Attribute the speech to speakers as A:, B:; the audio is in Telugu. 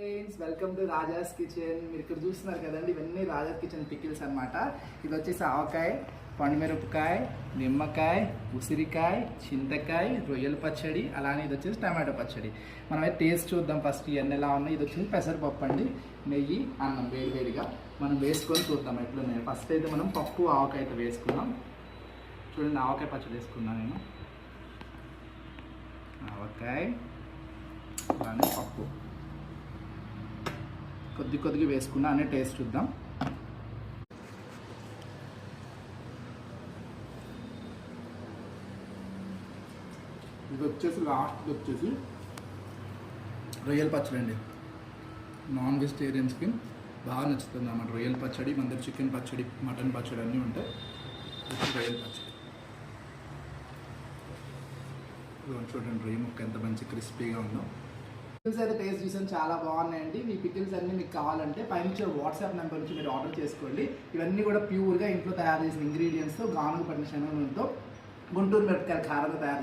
A: Friends, welcome to Raja's kitchen. మీరు ఇక్కడ చూస్తున్నారు కదండి, ఇవన్నీ రాజాస్ కిచెన్ పికిల్స్ అనమాట. ఇది వచ్చేసి ఆవకాయ, పండుమిరపకాయ, నిమ్మకాయ, ఉసిరికాయ, చింతకాయ, రొయ్యల పచ్చడి, అలానే ఇది వచ్చేసి టమాటో పచ్చడి. మనమైతే టేస్ట్ చూద్దాం ఫస్ట్ ఇవన్నీ ఎలా ఉన్నాయి. ఇది వచ్చేసి పెసరపప్పు అండి, నెయ్యి, అన్నం వేడివేడిగా మనం వేసుకొని చూద్దాం ఎట్లున్నాయి. ఫస్ట్ అయితే మనం పప్పు ఆవకాయ అయితే వేసుకుందాం. చూడండి, ఆవకాయ పచ్చడి వేసుకున్నాను నేను. ఆవకాయ అలానే పప్పు కొద్దిగా వేసుకున్నా అనే టేస్ట్ చూద్దాం. ఇది వచ్చేసి లాస్ట్ వచ్చేసి రొయ్యల పచ్చడి అండి. నాన్ వెజిటేరియన్స్కి బాగా నచ్చుతుంది అన్నమాట రొయ్యల పచ్చడి. మన దగ్గర చికెన్ పచ్చడి, మటన్ పచ్చడి అన్నీ ఉంటాయి. రొయ్యల పచ్చడి చూడండి, రొయ్య ముక్క ఎంత మంచి క్రిస్పీగా ఉందో. పికిల్స్ అయితే టేస్ట్ చూసాను, చాలా బాగున్నాయండి. మీ పికిల్స్ అన్నీ మీకు కావాలంటే పైన వాట్సాప్ నెంబర్ నుంచి మీరు ఆర్డర్ చేసుకోండి. ఇవన్నీ కూడా ప్యూర్గా ఇంట్లో తయారు చేసిన ఇంగ్రీడియంట్స్తో, గానుగ పట్టిన శనగ నూనెతో, గుంటూరు మిరపకాయల కారంతో తయారు